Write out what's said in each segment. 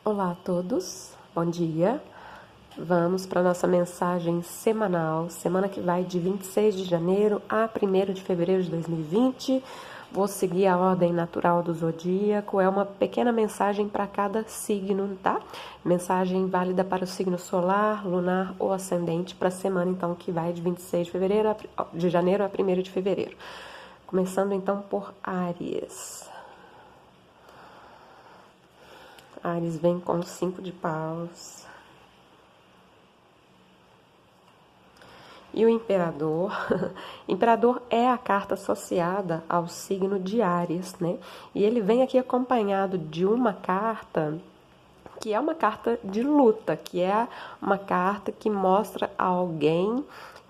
Olá a todos, bom dia. Vamos para a nossa mensagem semanal, semana que vai de 26 de janeiro a 1º de fevereiro de 2020. Vou seguir a ordem natural do zodíaco, é uma pequena mensagem para cada signo, tá? Mensagem válida para o signo solar, lunar ou ascendente para a semana então que vai de 26 de janeiro a 1º de fevereiro. Começando então por Áries. Áries vem com 5 de paus. E o Imperador, Imperador é a carta associada ao signo de Áries, né? E ele vem aqui acompanhado de uma carta que é uma carta de luta, que é uma carta que mostra alguém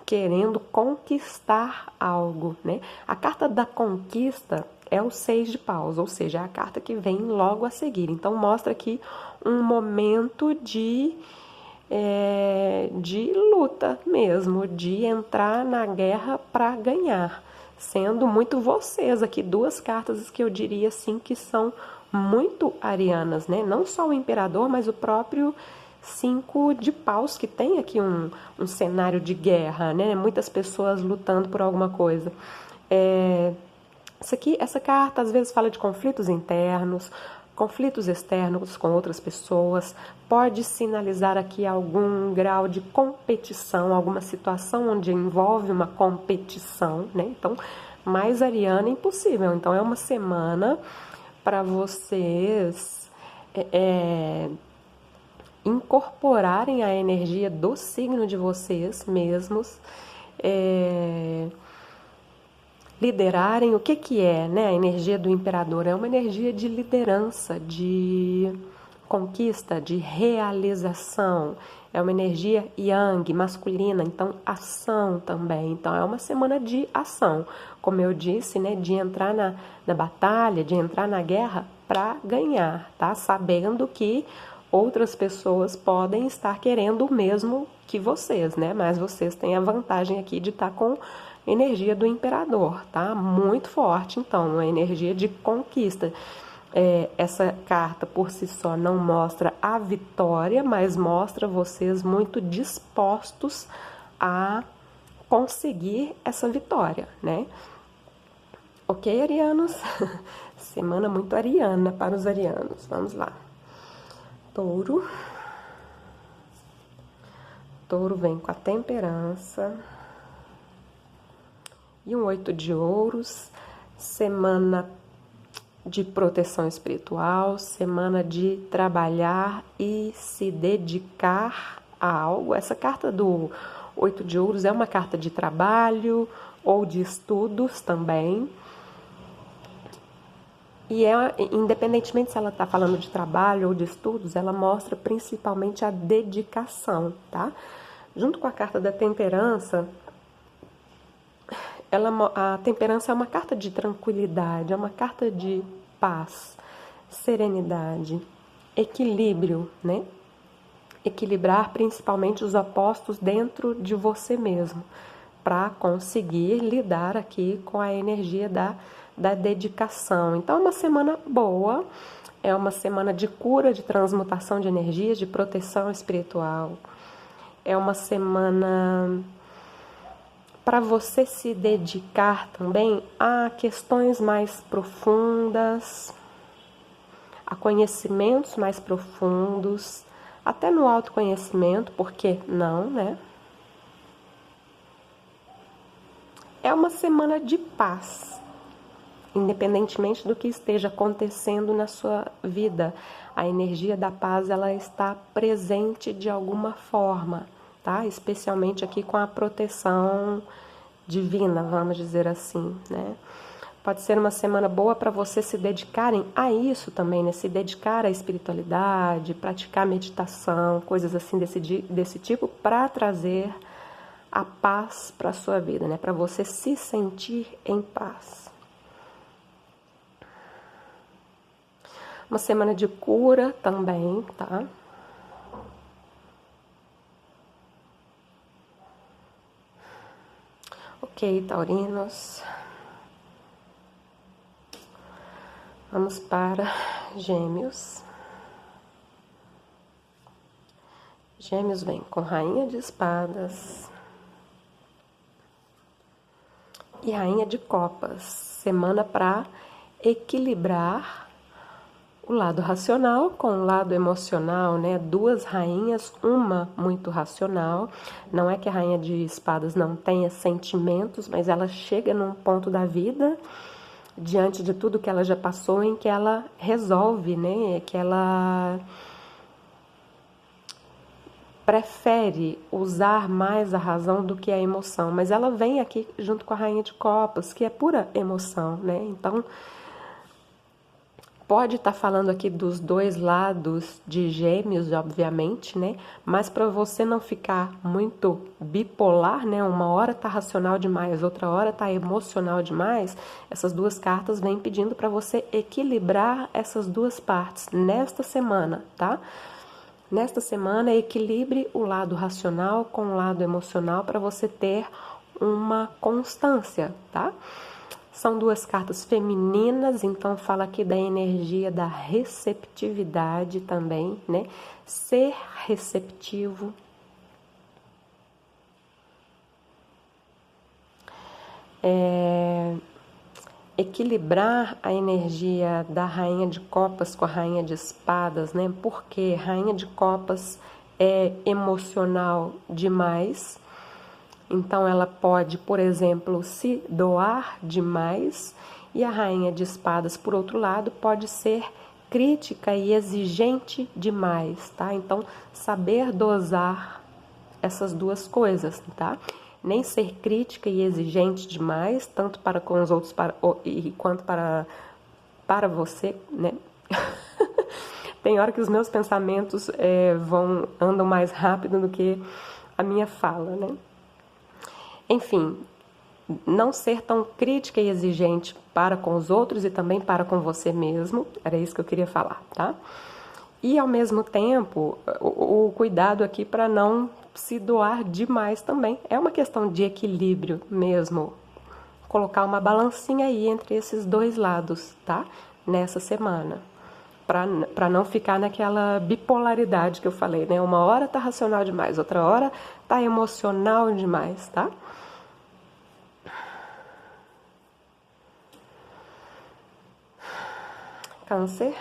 querendo conquistar algo, né? A carta da conquista é o 6 de paus, ou seja, é a carta que vem logo a seguir. Então mostra aqui um momento de luta mesmo, de entrar na guerra para ganhar, sendo muito vocês aqui, duas cartas que eu diria assim que são muito arianas, né? Não só o Imperador, mas o próprio 5 de paus, que tem aqui um cenário de guerra, né? Muitas pessoas lutando por alguma coisa. Essa carta às vezes fala de conflitos internos, conflitos externos com outras pessoas, pode sinalizar aqui algum grau de competição, alguma situação onde envolve uma competição, né? Então, mais ariana impossível. Então, é uma semana para vocês incorporarem a energia do signo de vocês mesmos, liderarem. O que é, né? A energia do Imperador é uma energia de liderança, de conquista, de realização. É uma energia yang, masculina, então ação também. Então é uma semana de ação, como eu disse, né? De entrar na batalha, de entrar na guerra para ganhar, tá? Sabendo que outras pessoas podem estar querendo o mesmo que vocês, né? Mas vocês têm a vantagem aqui de estar com energia do Imperador, tá? Muito forte, então, uma energia de conquista. Essa carta por si só não mostra a vitória, mas mostra vocês muito dispostos a conseguir essa vitória, né? Ok, arianos? Semana muito ariana para os arianos. Vamos lá. Touro. Touro vem com a temperança. E um 8 de ouros, semana de proteção espiritual, semana de trabalhar e se dedicar a algo. Essa carta do 8 de ouros é uma carta de trabalho ou de estudos também. E independentemente se ela está falando de trabalho ou de estudos, ela mostra principalmente a dedicação, tá? Junto com a carta da temperança, a temperança é uma carta de tranquilidade, é uma carta de paz, serenidade, equilíbrio, né? Equilibrar principalmente os opostos dentro de você mesmo, para conseguir lidar aqui com a energia da dedicação. Então é uma semana boa, é uma semana de cura, de transmutação de energias, de proteção espiritual. É uma semana para você se dedicar também a questões mais profundas, a conhecimentos mais profundos, até no autoconhecimento, por que não, né? É uma semana de paz, independentemente do que esteja acontecendo na sua vida. A energia da paz, ela está presente de alguma forma, tá? Especialmente aqui com a proteção divina, vamos dizer assim, né? Pode ser uma semana boa para vocês se dedicarem a isso também, né? Se dedicar à espiritualidade, praticar meditação, coisas assim desse tipo, para trazer a paz para a sua vida, né? Para você se sentir em paz. Uma semana de cura também, tá? Ok, taurinos. Vamos para Gêmeos. Gêmeos vem com Rainha de Espadas e Rainha de Copas. Semana para equilibrar o lado racional com o lado emocional, né? Duas rainhas, uma muito racional. Não é que a Rainha de Espadas não tenha sentimentos, mas ela chega num ponto da vida, diante de tudo que ela já passou, em que ela resolve, né? Que ela prefere usar mais a razão do que a emoção, mas ela vem aqui junto com a Rainha de Copas, que é pura emoção, né? Então, pode estar falando aqui dos dois lados de Gêmeos, obviamente, né? Mas para você não ficar muito bipolar, né? Uma hora tá racional demais, outra hora tá emocional demais. Essas duas cartas vêm pedindo para você equilibrar essas duas partes nesta semana, tá? Nesta semana, equilibre o lado racional com o lado emocional para você ter uma constância, tá? São duas cartas femininas, então fala aqui da energia da receptividade também, né? Ser receptivo. Equilibrar a energia da Rainha de Copas com a Rainha de Espadas, né? Porque Rainha de Copas é emocional demais. Então ela pode, por exemplo, se doar demais, e a Rainha de Espadas, por outro lado, pode ser crítica e exigente demais, tá? Então, saber dosar essas duas coisas, tá? Nem ser crítica e exigente demais, tanto para com os outros quanto para você, né? Tem hora que os meus pensamentos andam mais rápido do que a minha fala, né? Enfim, não ser tão crítica e exigente para com os outros e também para com você mesmo, era isso que eu queria falar, tá? E ao mesmo tempo, o cuidado aqui para não se doar demais também. É uma questão de equilíbrio mesmo. Colocar uma balancinha aí entre esses dois lados, tá? Nessa semana. Para não ficar naquela bipolaridade que eu falei, né? Uma hora tá racional demais, outra hora tá emocional demais, tá? Câncer.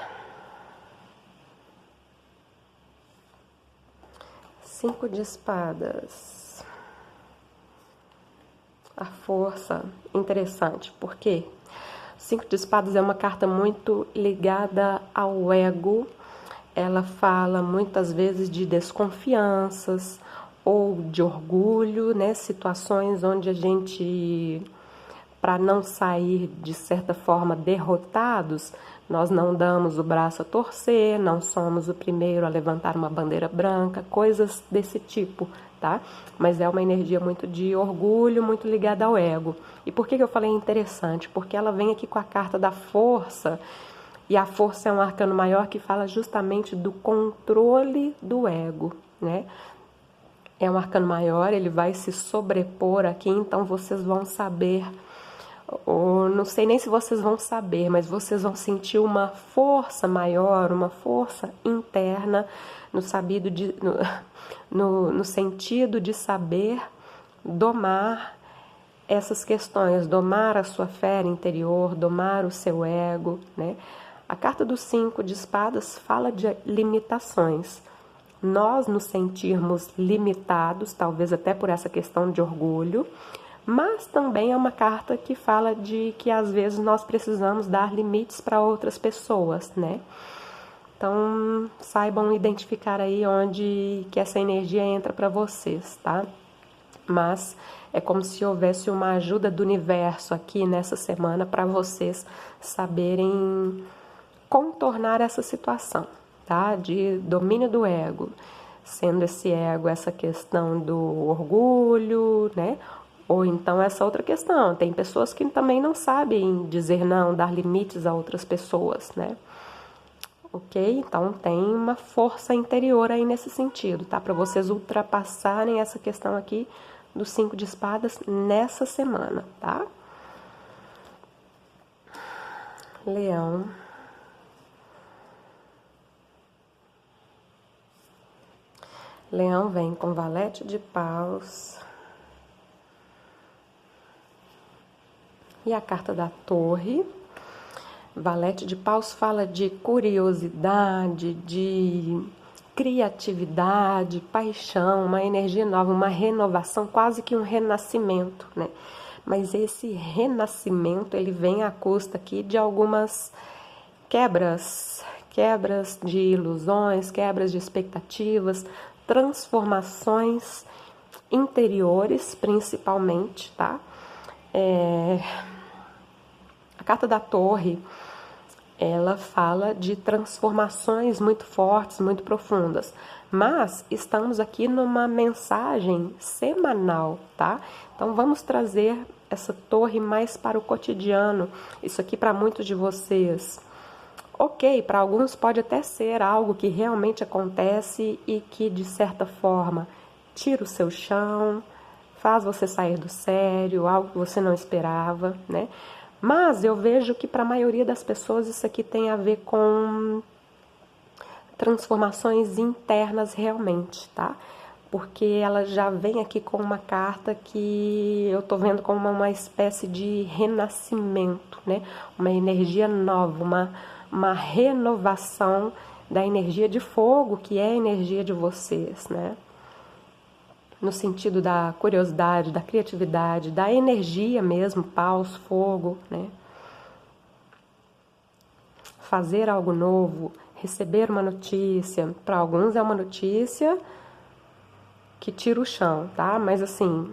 5 de espadas. A força. Interessante. Por quê? 5 de espadas é uma carta muito ligada ao ego. Ela fala muitas vezes de desconfianças ou de orgulho, né? Situações onde a gente, para não sair de certa forma derrotados, nós não damos o braço a torcer, não somos o primeiro a levantar uma bandeira branca, coisas desse tipo, tá? Mas é uma energia muito de orgulho, muito ligada ao ego. E por que eu falei interessante? Porque ela vem aqui com a carta da força, e a força é um arcano maior que fala justamente do controle do ego, né? É um arcano maior, ele vai se sobrepor aqui, então vocês vão saber, ou não sei nem se vocês vão saber, mas vocês vão sentir uma força maior, uma força interna, no sentido de saber domar essas questões, domar a sua fé interior, domar o seu ego, né? A carta dos 5 de espadas fala de limitações. Nós nos sentirmos limitados, talvez até por essa questão de orgulho, mas também é uma carta que fala de que às vezes nós precisamos dar limites para outras pessoas, né? Então, saibam identificar aí onde que essa energia entra para vocês, tá? Mas é como se houvesse uma ajuda do universo aqui nessa semana para vocês saberem contornar essa situação, tá? De domínio do ego, sendo esse ego essa questão do orgulho, né? Ou então essa outra questão, tem pessoas que também não sabem dizer não, dar limites a outras pessoas, né? Ok? Então tem uma força interior aí nesse sentido, tá? Para vocês ultrapassarem essa questão aqui dos 5 de espadas nessa semana, tá? Leão. Leão vem com valete de paus. E a carta da torre. Valete de paus fala de curiosidade, de criatividade, paixão, uma energia nova, uma renovação, quase que um renascimento, né? Mas esse renascimento, ele vem à custa aqui de algumas quebras de ilusões, quebras de expectativas, transformações interiores, principalmente, tá? A carta da torre, ela fala de transformações muito fortes, muito profundas. Mas estamos aqui numa mensagem semanal, tá? Então vamos trazer essa torre mais para o cotidiano. Isso aqui para muitos de vocês. Ok, para alguns pode até ser algo que realmente acontece e que de certa forma tira o seu chão, faz você sair do sério, algo que você não esperava, né? Mas eu vejo que para a maioria das pessoas isso aqui tem a ver com transformações internas realmente, tá? Porque ela já vem aqui com uma carta que eu tô vendo como uma espécie de renascimento, né? Uma energia nova, uma renovação da energia de fogo, que é a energia de vocês, né? No sentido da curiosidade, da criatividade, da energia mesmo, paus, fogo, né? Fazer algo novo, receber uma notícia. Para alguns é uma notícia que tira o chão, tá? Mas assim,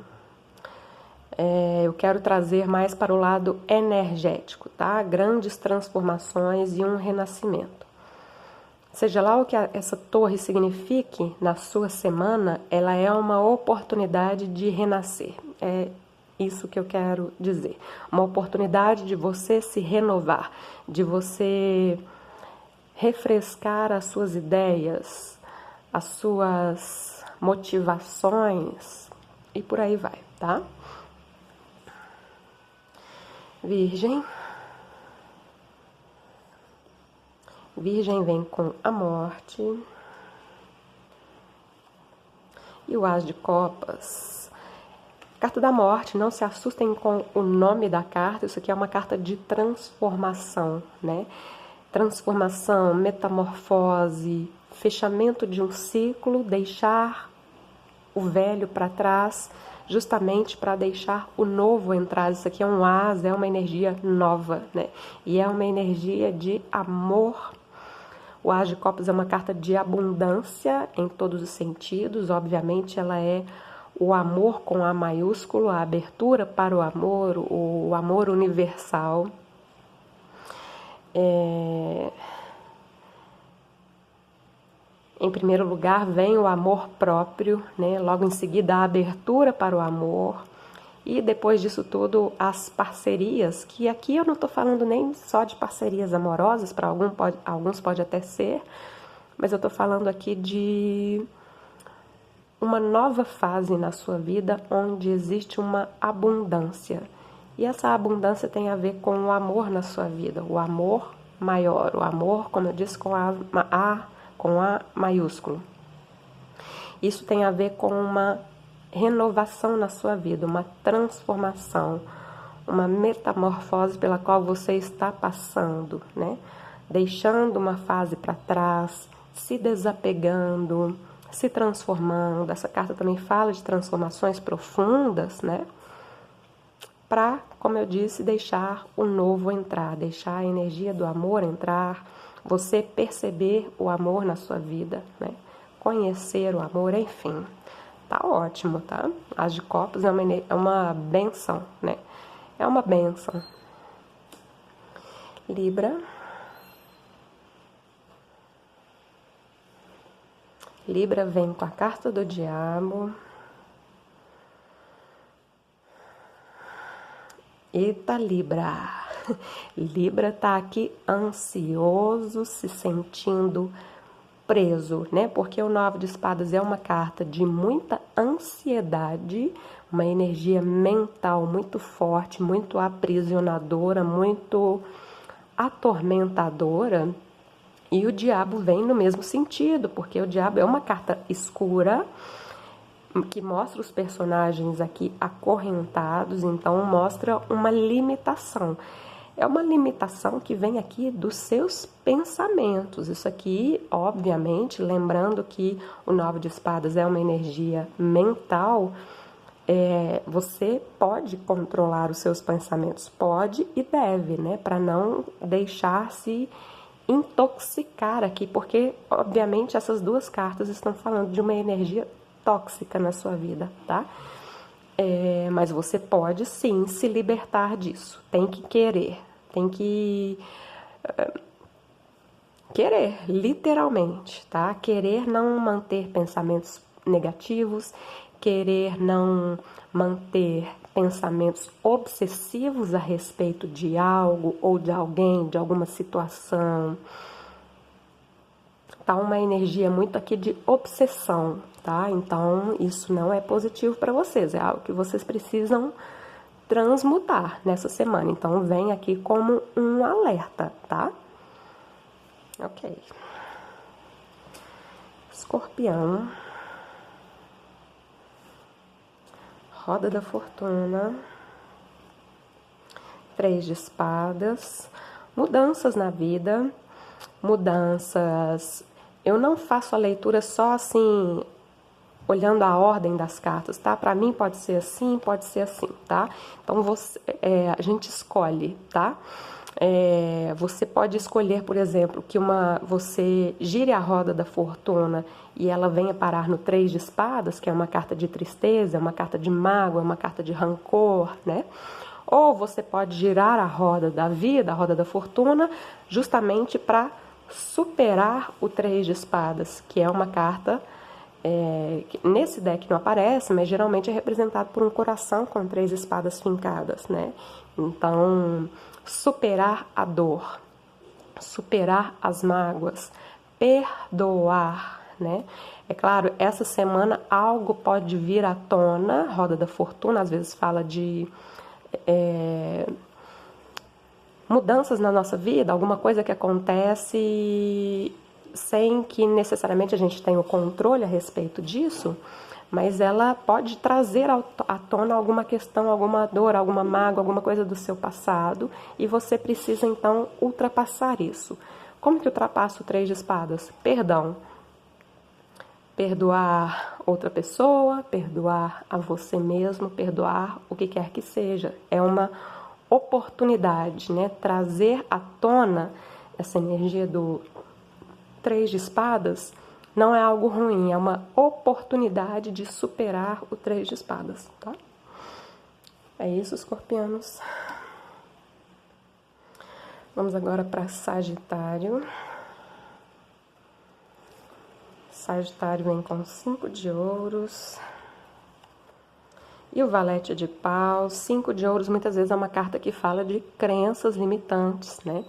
eu quero trazer mais para o lado energético, tá? Grandes transformações e um renascimento. Seja lá o que essa torre signifique na sua semana, ela é uma oportunidade de renascer. É isso que eu quero dizer. Uma oportunidade de você se renovar, de você refrescar as suas ideias, as suas motivações e por aí vai, tá? Virgem. Virgem vem com a morte. E o As de Copas. Carta da morte, não se assustem com o nome da carta, isso aqui é uma carta de transformação, né? Transformação, metamorfose, fechamento de um ciclo, deixar o velho para trás, justamente para deixar o novo entrar. Isso aqui é um as, é uma energia nova, né? E é uma energia de amor. O As de Copas é uma carta de abundância em todos os sentidos. Obviamente, ela é o amor com A maiúsculo, a abertura para o amor universal. Em primeiro lugar, vem o amor próprio, né? Logo em seguida, a abertura para o amor. E depois disso tudo, as parcerias, que aqui eu não estou falando nem só de parcerias amorosas, para alguns pode até ser, mas eu estou falando aqui de uma nova fase na sua vida onde existe uma abundância. E essa abundância tem a ver com o amor na sua vida, o amor maior, o amor, como eu disse, com A maiúsculo. Isso tem a ver com uma renovação na sua vida, uma transformação, uma metamorfose pela qual você está passando, né? Deixando uma fase para trás, se desapegando, se transformando. Essa carta também fala de transformações profundas, né? Para, como eu disse, deixar o novo entrar, deixar a energia do amor entrar, você perceber o amor na sua vida, né? Conhecer o amor, enfim. Tá ótimo, tá? As de Copas é uma benção, né? É uma benção. Libra. Libra vem com a carta do diabo. Eita, Libra. Libra tá aqui ansioso, se sentindo preso, né? Porque o 9 de espadas é uma carta de muita ansiedade, uma energia mental muito forte, muito aprisionadora, muito atormentadora. E o diabo vem no mesmo sentido, porque o diabo é uma carta escura, que mostra os personagens aqui acorrentados, então mostra uma limitação. É uma limitação que vem aqui dos seus pensamentos. Isso aqui, obviamente, lembrando que o 9 de espadas é uma energia mental, você pode controlar os seus pensamentos, pode e deve, né, para não deixar-se intoxicar aqui, porque, obviamente, essas duas cartas estão falando de uma energia tóxica na sua vida, tá? Mas você pode sim se libertar disso. Tem que querer, tem que querer, literalmente, tá? Querer não manter pensamentos negativos, querer não manter pensamentos obsessivos a respeito de algo ou de alguém, de alguma situação. Tá uma energia muito aqui de obsessão, tá? Então, isso não é positivo para vocês, é algo que vocês precisam transmutar nessa semana. Então, vem aqui como um alerta, tá? Ok. Escorpião. Roda da Fortuna. 3 de espadas. Mudanças na vida. Mudanças. Eu não faço a leitura só assim, olhando a ordem das cartas, tá? Para mim pode ser assim, tá? Então a gente escolhe, tá? Você pode escolher, por exemplo, que você gire a roda da fortuna e ela venha parar no 3 de espadas, que é uma carta de tristeza, é uma carta de mágoa, é uma carta de rancor, né? Ou você pode girar a roda da vida, a roda da fortuna, justamente para superar o 3 de espadas, que é uma carta que nesse deck não aparece, mas geralmente é representado por um coração com 3 espadas fincadas, né? Então, superar a dor, superar as mágoas, perdoar, né? É claro, essa semana algo pode vir à tona, roda da fortuna, às vezes fala de mudanças na nossa vida, alguma coisa que acontece sem que necessariamente a gente tenha o controle a respeito disso, mas ela pode trazer à tona alguma questão, alguma dor, alguma mágoa, alguma coisa do seu passado, e você precisa então ultrapassar isso. Como que ultrapassa o 3 de espadas? Perdão. Perdoar outra pessoa, perdoar a você mesmo, perdoar o que quer que seja. É uma oportunidade, né? Trazer à tona essa energia do 3 de espadas não é algo ruim, é uma oportunidade de superar o 3 de espadas, tá? É isso, escorpianos. Vamos agora para Sagitário. Sagitário vem com 5 de ouros. E o valete de paus. 5 de ouros muitas vezes é uma carta que fala de crenças limitantes, né?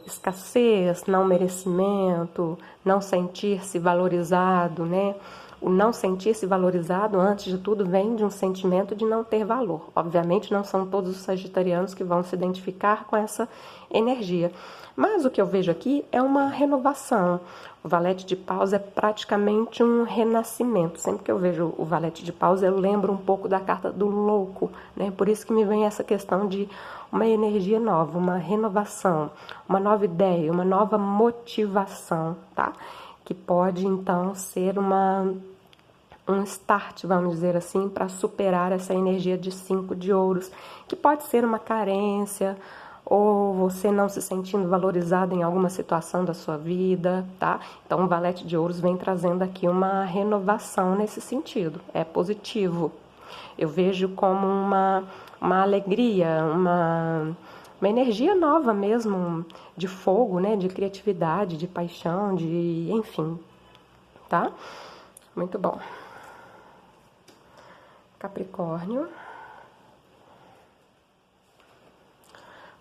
Escassez, não merecimento, não sentir-se valorizado, né? O não sentir-se valorizado, antes de tudo, vem de um sentimento de não ter valor. Obviamente, não são todos os sagitarianos que vão se identificar com essa energia. Mas o que eu vejo aqui é uma renovação. O valete de paus é praticamente um renascimento. Sempre que eu vejo o valete de paus, eu lembro um pouco da carta do louco, né? Por isso que me vem essa questão de uma energia nova, uma renovação, uma nova ideia, uma nova motivação, tá? Que pode, então, ser um start, vamos dizer assim, para superar essa energia de 5 de ouros, que pode ser uma carência, ou você não se sentindo valorizado em alguma situação da sua vida, tá? Então, o valete de ouros vem trazendo aqui uma renovação nesse sentido, é positivo. Eu vejo como uma alegria, uma energia nova mesmo, de fogo, né? De criatividade, de paixão, enfim, tá? Muito bom. Capricórnio.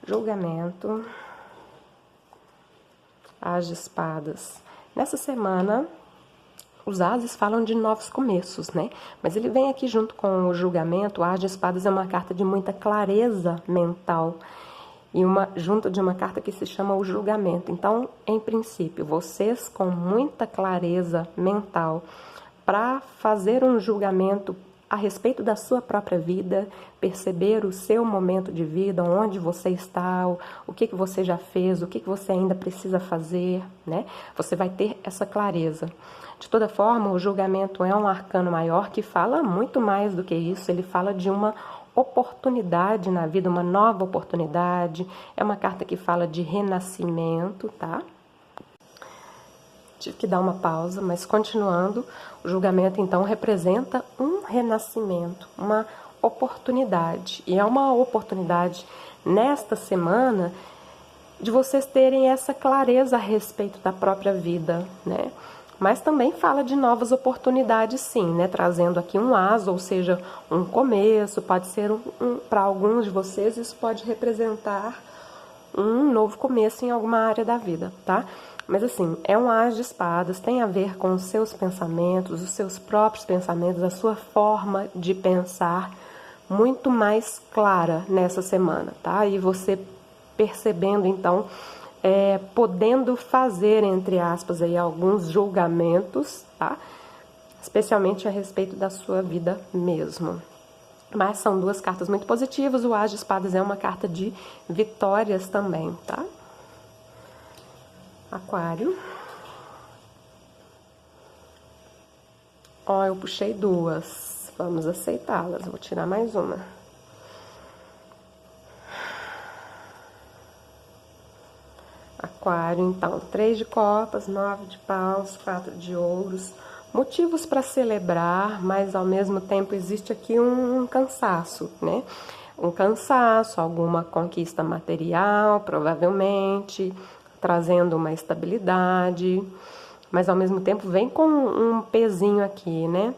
Julgamento. As de espadas. Nessa semana, os ases falam de novos começos, né? Mas ele vem aqui junto com o julgamento. O as de espadas é uma carta de muita clareza mental. e junto de uma carta que se chama o julgamento. Então, em princípio, vocês com muita clareza mental para fazer um julgamento a respeito da sua própria vida, perceber o seu momento de vida, onde você está, o que você já fez, o que você ainda precisa fazer, né? Você vai ter essa clareza. De toda forma, o julgamento é um arcano maior que fala muito mais do que isso, ele fala de uma oportunidade na vida, uma nova oportunidade, é uma carta que fala de renascimento, tá? Tive que dar uma pausa, mas continuando, o julgamento então representa um renascimento, uma oportunidade. E é uma oportunidade nesta semana de vocês terem essa clareza a respeito da própria vida, né? Mas também fala de novas oportunidades, sim, né? Trazendo aqui um as, ou seja, um começo, pode ser para alguns de vocês, isso pode representar um novo começo em alguma área da vida, tá? Mas assim, é um as de espadas, tem a ver com os seus pensamentos, os seus próprios pensamentos, a sua forma de pensar muito mais clara nessa semana, tá? E você percebendo, então, podendo fazer, entre aspas, aí, alguns julgamentos, tá? Especialmente a respeito da sua vida mesmo. Mas são duas cartas muito positivas, o as de espadas é uma carta de vitórias também, tá? Aquário. Ó, eu puxei duas. Vamos aceitá-las. Vou tirar mais uma. Aquário, então, 3 de copas, 9 de paus, 4 de ouros. Motivos para celebrar, mas ao mesmo tempo existe aqui um cansaço, né? Um cansaço, alguma conquista material, provavelmente, trazendo uma estabilidade, mas ao mesmo tempo vem com um pezinho aqui, né?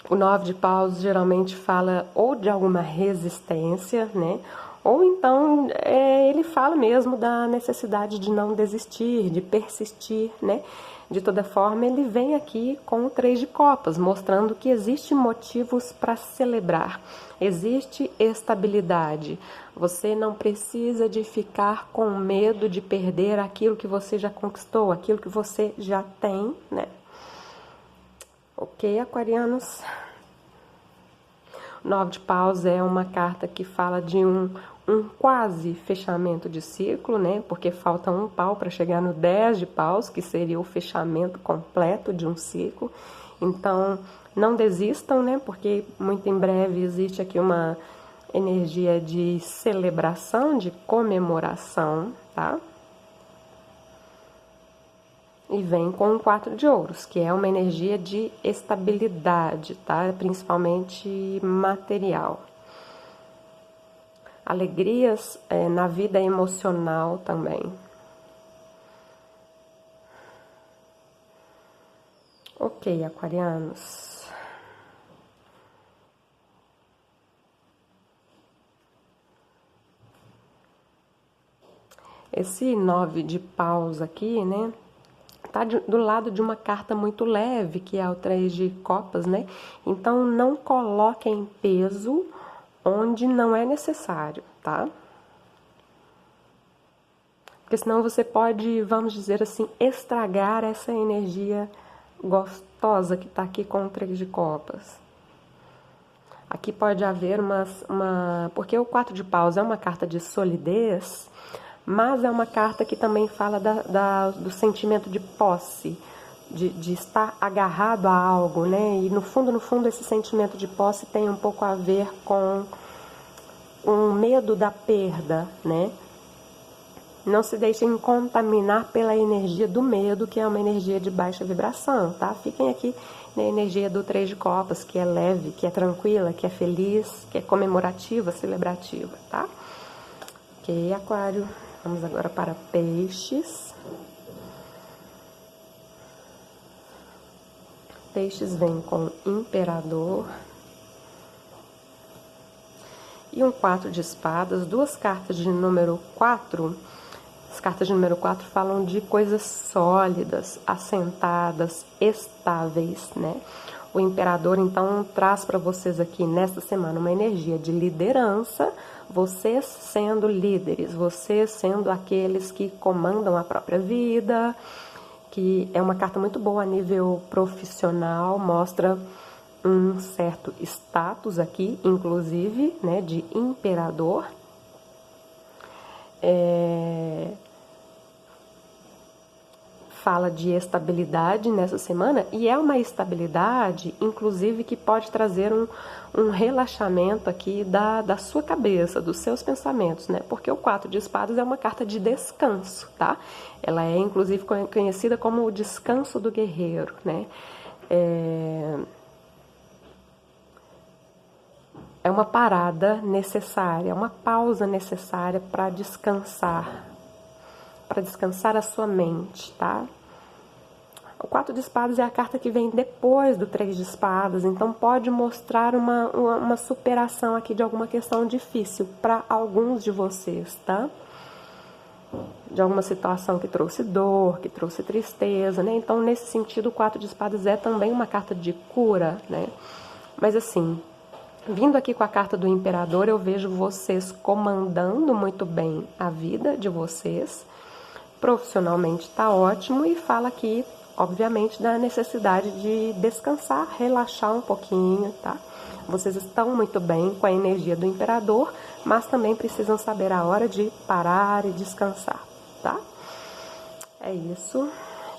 O 9 de paus geralmente fala ou de alguma resistência, né? Ou então ele fala mesmo da necessidade de não desistir, de persistir, né? De toda forma, ele vem aqui com o 3 de copas, mostrando que existe motivos para celebrar, existe estabilidade. Você não precisa de ficar com medo de perder aquilo que você já conquistou, aquilo que você já tem, né? Ok, aquarianos? 9 de paus é uma carta que fala de um quase fechamento de ciclo, né? Porque falta um pau para chegar no 10 de paus, que seria o fechamento completo de um ciclo. Então, não desistam, né? Porque muito em breve existe aqui uma energia de celebração, de comemoração, tá? E vem com o 4 de ouros, que é uma energia de estabilidade, tá? Principalmente material. Alegrias na vida emocional também. Ok, aquarianos. Esse 9 de paus aqui, né? Tá do lado de uma carta muito leve, que é o 3 de copas, né? Então, não coloquem peso onde não é necessário, tá? Porque senão você pode, vamos dizer assim, estragar essa energia gostosa que tá aqui com o 3 de copas. Aqui pode haver porque o 4 de paus é uma carta de solidez, mas é uma carta que também fala do sentimento de posse, de estar agarrado a algo, né? E no fundo, esse sentimento de posse tem um pouco a ver com um medo da perda, né? Não se deixem contaminar pela energia do medo, que é uma energia de baixa vibração, tá? Fiquem aqui na energia do 3 de copas, que é leve, que é tranquila, que é feliz, que é comemorativa, celebrativa, tá? Ok, aquário. Vamos agora para peixes. Peixes vem com imperador. E um 4 de espadas, duas cartas de número 4. As cartas de número 4 falam de coisas sólidas, assentadas, estáveis, né? O imperador, então, traz para vocês aqui, nesta semana, uma energia de liderança, vocês sendo líderes, vocês sendo aqueles que comandam a própria vida, que é uma carta muito boa a nível profissional, mostra um certo status aqui, inclusive, né, de imperador. Fala de estabilidade nessa semana, e é uma estabilidade, inclusive, que pode trazer um relaxamento aqui da sua cabeça, dos seus pensamentos, né? Porque o 4 de espadas é uma carta de descanso, tá? Ela é, inclusive, conhecida como o descanso do guerreiro, né? É uma parada necessária, uma pausa necessária para descansar a sua mente, tá? O 4 de espadas é a carta que vem depois do 3 de espadas, então pode mostrar uma superação aqui de alguma questão difícil para alguns de vocês, tá? De alguma situação que trouxe dor, que trouxe tristeza, né? Então, nesse sentido, o 4 de espadas é também uma carta de cura, né? Mas assim, vindo aqui com a carta do imperador, eu vejo vocês comandando muito bem a vida de vocês. Profissionalmente tá ótimo, e fala aqui, obviamente, da necessidade de descansar, relaxar um pouquinho, tá? Vocês estão muito bem com a energia do imperador, mas também precisam saber a hora de parar e descansar, tá? É isso.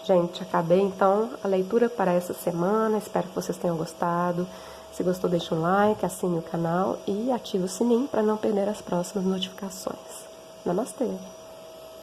Gente, acabei então a leitura para essa semana, espero que vocês tenham gostado. Se gostou, deixa um like, assine o canal e ative o sininho para não perder as próximas notificações. Namastê!